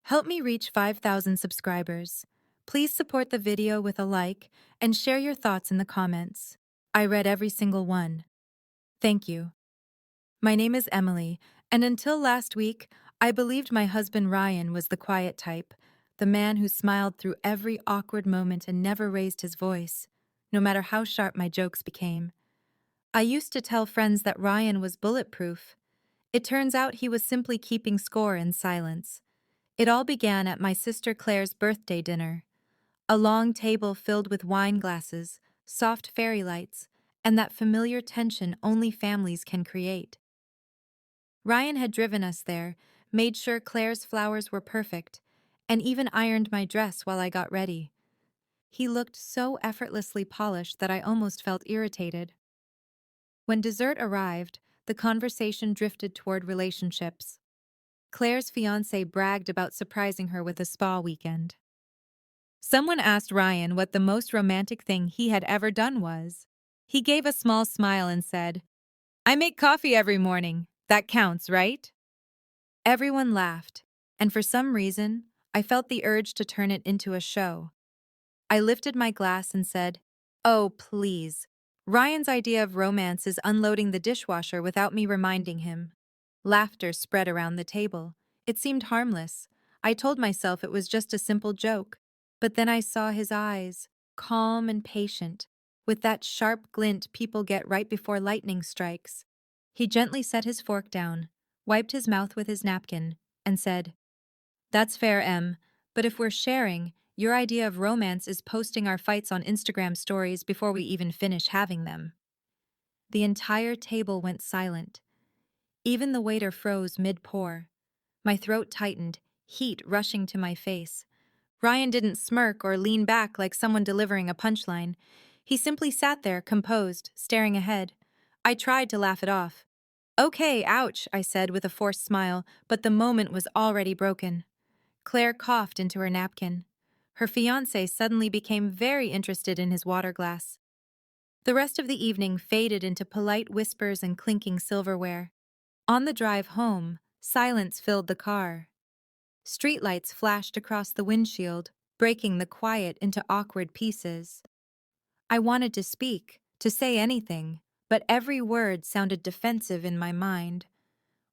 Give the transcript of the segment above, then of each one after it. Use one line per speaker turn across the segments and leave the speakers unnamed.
Help me reach 5,000 subscribers. Please support the video with a like and share your thoughts in the comments. I read every single one. Thank you. My name is Emily, and until last week, I believed my husband Ryan was the quiet type, the man who smiled through every awkward moment and never raised his voice, no matter how sharp my jokes became. I used to tell friends that Ryan was bulletproof. It turns out he was simply keeping score in silence. It all began at my sister Claire's birthday dinner. A long table filled with wine glasses, soft fairy lights, and that familiar tension only families can create. Ryan had driven us there, made sure Claire's flowers were perfect, and even ironed my dress while I got ready. He looked so effortlessly polished that I almost felt irritated. When dessert arrived, the conversation drifted toward relationships. Claire's fiancé bragged about surprising her with a spa weekend. Someone asked Ryan what the most romantic thing he had ever done was. He gave a small smile and said, "I make coffee every morning. That counts, right?" Everyone laughed, and for some reason, I felt the urge to turn it into a show. I lifted my glass and said, "Oh, please. Ryan's idea of romance is unloading the dishwasher without me reminding him." Laughter spread around the table. It seemed harmless. I told myself it was just a simple joke. But then I saw his eyes, calm and patient, with that sharp glint people get right before lightning strikes. He gently set his fork down, wiped his mouth with his napkin, and said, "That's fair, Em, but if we're sharing, your idea of romance is posting our fights on Instagram stories before we even finish having them." The entire table went silent. Even the waiter froze mid-pour. My throat tightened, heat rushing to my face. Ryan didn't smirk or lean back like someone delivering a punchline. He simply sat there, composed, staring ahead. I tried to laugh it off. "Okay, ouch," I said with a forced smile, but the moment was already broken. Claire coughed into her napkin. Her fiancé suddenly became very interested in his water glass. The rest of the evening faded into polite whispers and clinking silverware. On the drive home, silence filled the car. Streetlights flashed across the windshield, breaking the quiet into awkward pieces. I wanted to speak, to say anything, but every word sounded defensive in my mind.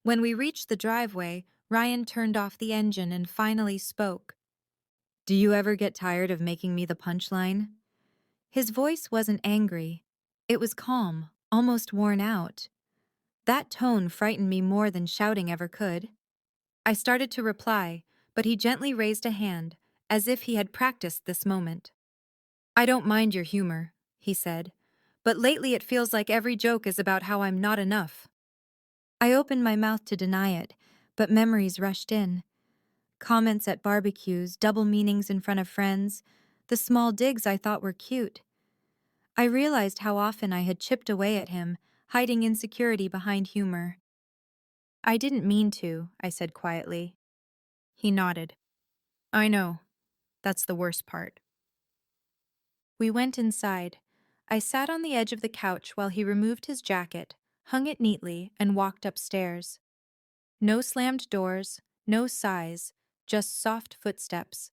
When we reached the driveway, Ryan turned off the engine and finally spoke. "Do you ever get tired of making me the punchline?" His voice wasn't angry. It was calm, almost worn out. That tone frightened me more than shouting ever could. I started to reply, but he gently raised a hand, as if he had practiced this moment. "I don't mind your humor," he said, "but lately it feels like every joke is about how I'm not enough." I opened my mouth to deny it, but memories rushed in. Comments at barbecues, double meanings in front of friends, the small digs I thought were cute. I realized how often I had chipped away at him, hiding insecurity behind humor. "I didn't mean to," I said quietly. He nodded. "I know. That's the worst part." We went inside. I sat on the edge of the couch while he removed his jacket, hung it neatly, and walked upstairs. No slammed doors, no sighs, just soft footsteps.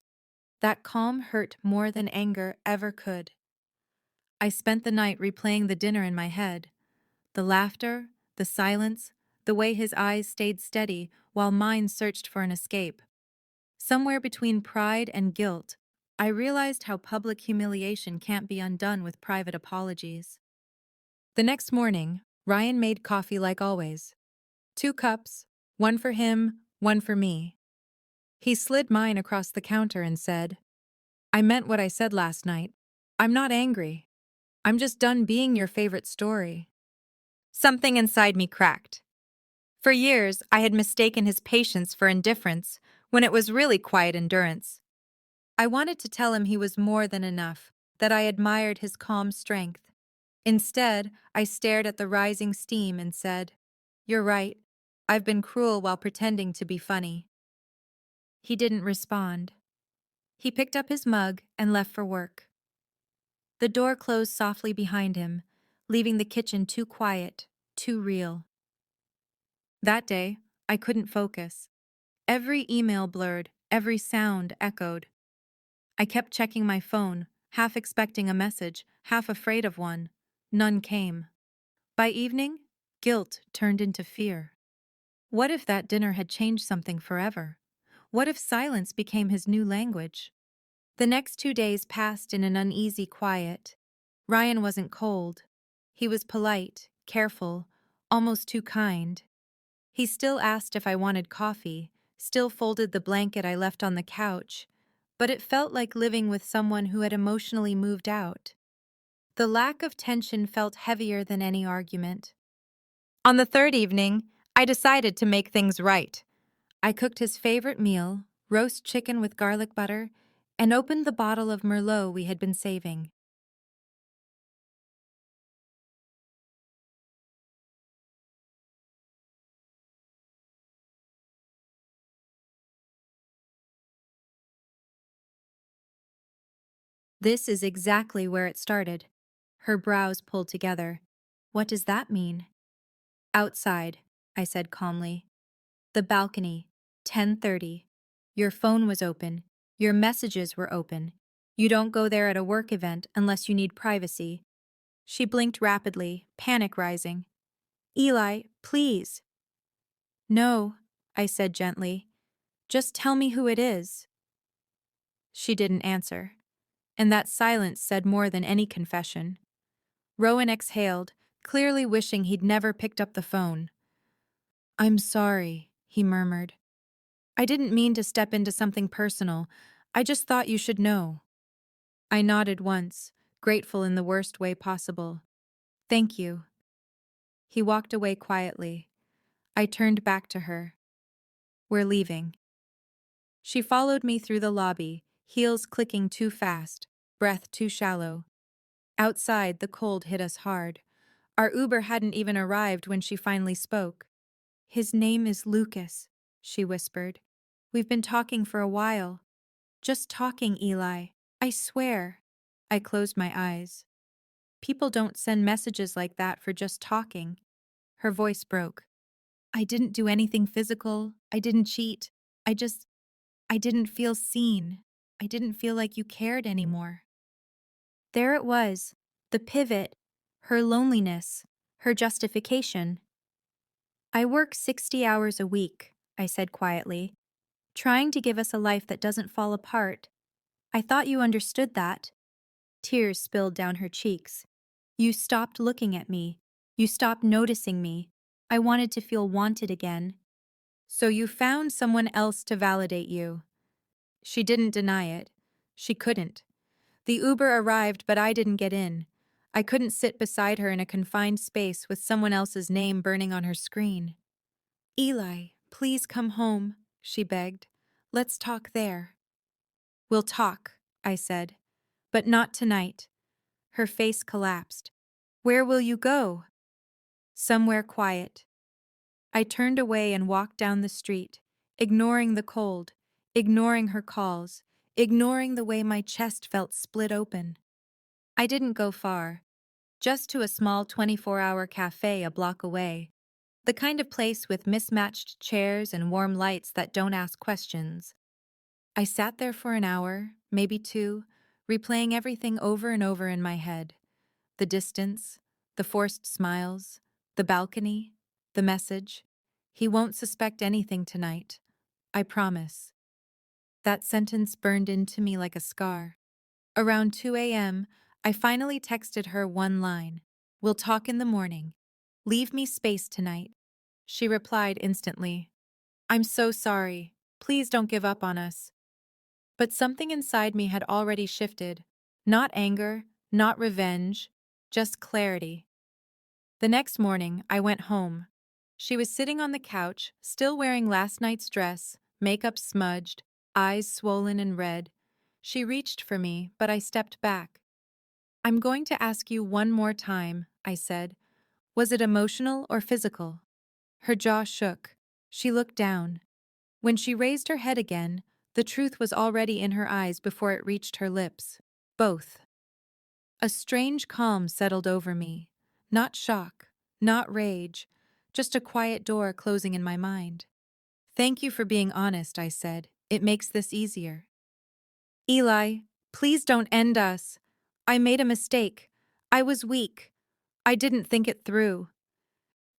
That calm hurt more than anger ever could. I spent the night replaying the dinner in my head. The laughter, the silence, the way his eyes stayed steady while mine searched for an escape. Somewhere between pride and guilt, I realized how public humiliation can't be undone with private apologies. The next morning, Ryan made coffee like always. 2 cups, one for him, one for me. He slid mine across the counter and said, "I meant what I said last night. I'm not angry. I'm just done being your favorite story." Something inside me cracked. For years, I had mistaken his patience for indifference when it was really quiet endurance. I wanted to tell him he was more than enough, that I admired his calm strength. Instead, I stared at the rising steam and said, "You're right. I've been cruel while pretending to be funny." He didn't respond. He picked up his mug and left for work. The door closed softly behind him, leaving the kitchen too quiet, too real. That day, I couldn't focus. Every email blurred, Every sound echoed. I kept checking my phone, half expecting a message, half afraid of one. None came. By evening, guilt turned into fear. What if that dinner had changed something forever? What if silence became his new language? The next 2 days passed in an uneasy quiet. Ryan wasn't cold. He was polite, careful, almost too kind. He still asked if I wanted coffee, still folded the blanket I left on the couch, but it felt like living with someone who had emotionally moved out. The lack of tension felt heavier than any argument. On the third evening, I decided to make things right. I cooked his favorite meal, roast chicken with garlic butter, and opened the bottle of Merlot we had been saving. This is exactly where it started. Her brows pulled together. What does that mean? Outside, I said calmly. The balcony, 10:30. Your phone was open. Your messages were open. You don't go there at a work event unless you need privacy. She blinked rapidly, panic rising. Eli, please. No, I said gently. Just tell me who it is. She didn't answer, and that silence said more than any confession. Rowan exhaled, clearly wishing he'd never picked up the phone. I'm sorry, he murmured. I didn't mean to step into something personal. I just thought you should know. I nodded once, grateful in the worst way possible. Thank you. He walked away quietly. I turned back to her. We're leaving. She followed me through the lobby, heels clicking too fast, breath too shallow. Outside, the cold hit us hard. Our Uber hadn't even arrived when she finally spoke. His name is Lucas, she whispered. We've been talking for a while. Just talking, Eli. I swear. I closed my eyes. People don't send messages like that for just talking. Her voice broke. I didn't do anything physical. I didn't cheat. I didn't feel seen. I didn't feel like you cared anymore. There it was, the pivot, her loneliness, her justification. I work 60 hours a week, I said quietly, trying to give us a life that doesn't fall apart. I thought you understood that. Tears spilled down her cheeks. You stopped looking at me. You stopped noticing me. I wanted to feel wanted again. So you found someone else to validate you. She didn't deny it. She couldn't. The Uber arrived, but I didn't get in. I couldn't sit beside her in a confined space with someone else's name burning on her screen. Eli, please come home, she begged. Let's talk there. We'll talk, I said, but not tonight. Her face collapsed. Where will you go? Somewhere quiet. I turned away and walked down the street, ignoring the cold, ignoring her calls, ignoring the way my chest felt split open. I didn't go far, just to a small 24-hour cafe a block away, the kind of place with mismatched chairs and warm lights that don't ask questions. I sat there for an hour, maybe two, replaying everything over and over in my head. The distance, the forced smiles, the balcony, the message. He won't suspect anything tonight. I promise. That sentence burned into me like a scar. Around 2 a.m., I finally texted her one line. We'll talk in the morning. Leave me space tonight. She replied instantly. I'm so sorry. Please don't give up on us. But something inside me had already shifted. Not anger, not revenge, just clarity. The next morning, I went home. She was sitting on the couch, still wearing last night's dress, makeup smudged, eyes swollen and red. She reached for me, but I stepped back. I'm going to ask you one more time, I said. Was it emotional or physical? Her jaw shook. She looked down. When she raised her head again, the truth was already in her eyes before it reached her lips. Both. A strange calm settled over me. Not shock, not rage, just a quiet door closing in my mind. Thank you for being honest, I said. It makes this easier. Eli, please don't end us. I made a mistake. I was weak. I didn't think it through.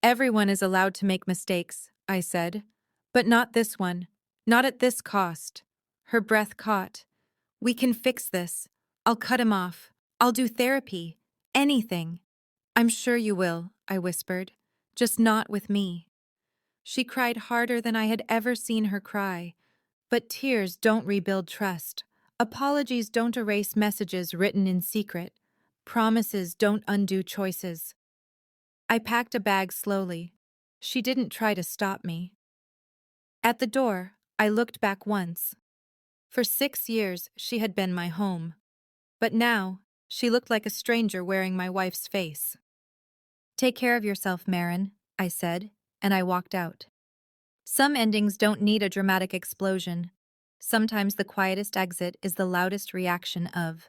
Everyone is allowed to make mistakes, I said. But not this one. Not at this cost. Her breath caught. We can fix this. I'll cut him off. I'll do therapy. Anything. I'm sure you will, I whispered. Just not with me. She cried harder than I had ever seen her cry. But tears don't rebuild trust. Apologies don't erase messages written in secret. Promises don't undo choices. I packed a bag slowly. She didn't try to stop me. At the door, I looked back once. For 6 years, she had been my home. But now, she looked like a stranger wearing my wife's face. Take care of yourself, Marin, I said, and I walked out. Some endings don't need a dramatic explosion. Sometimes the quietest exit is the loudest reaction of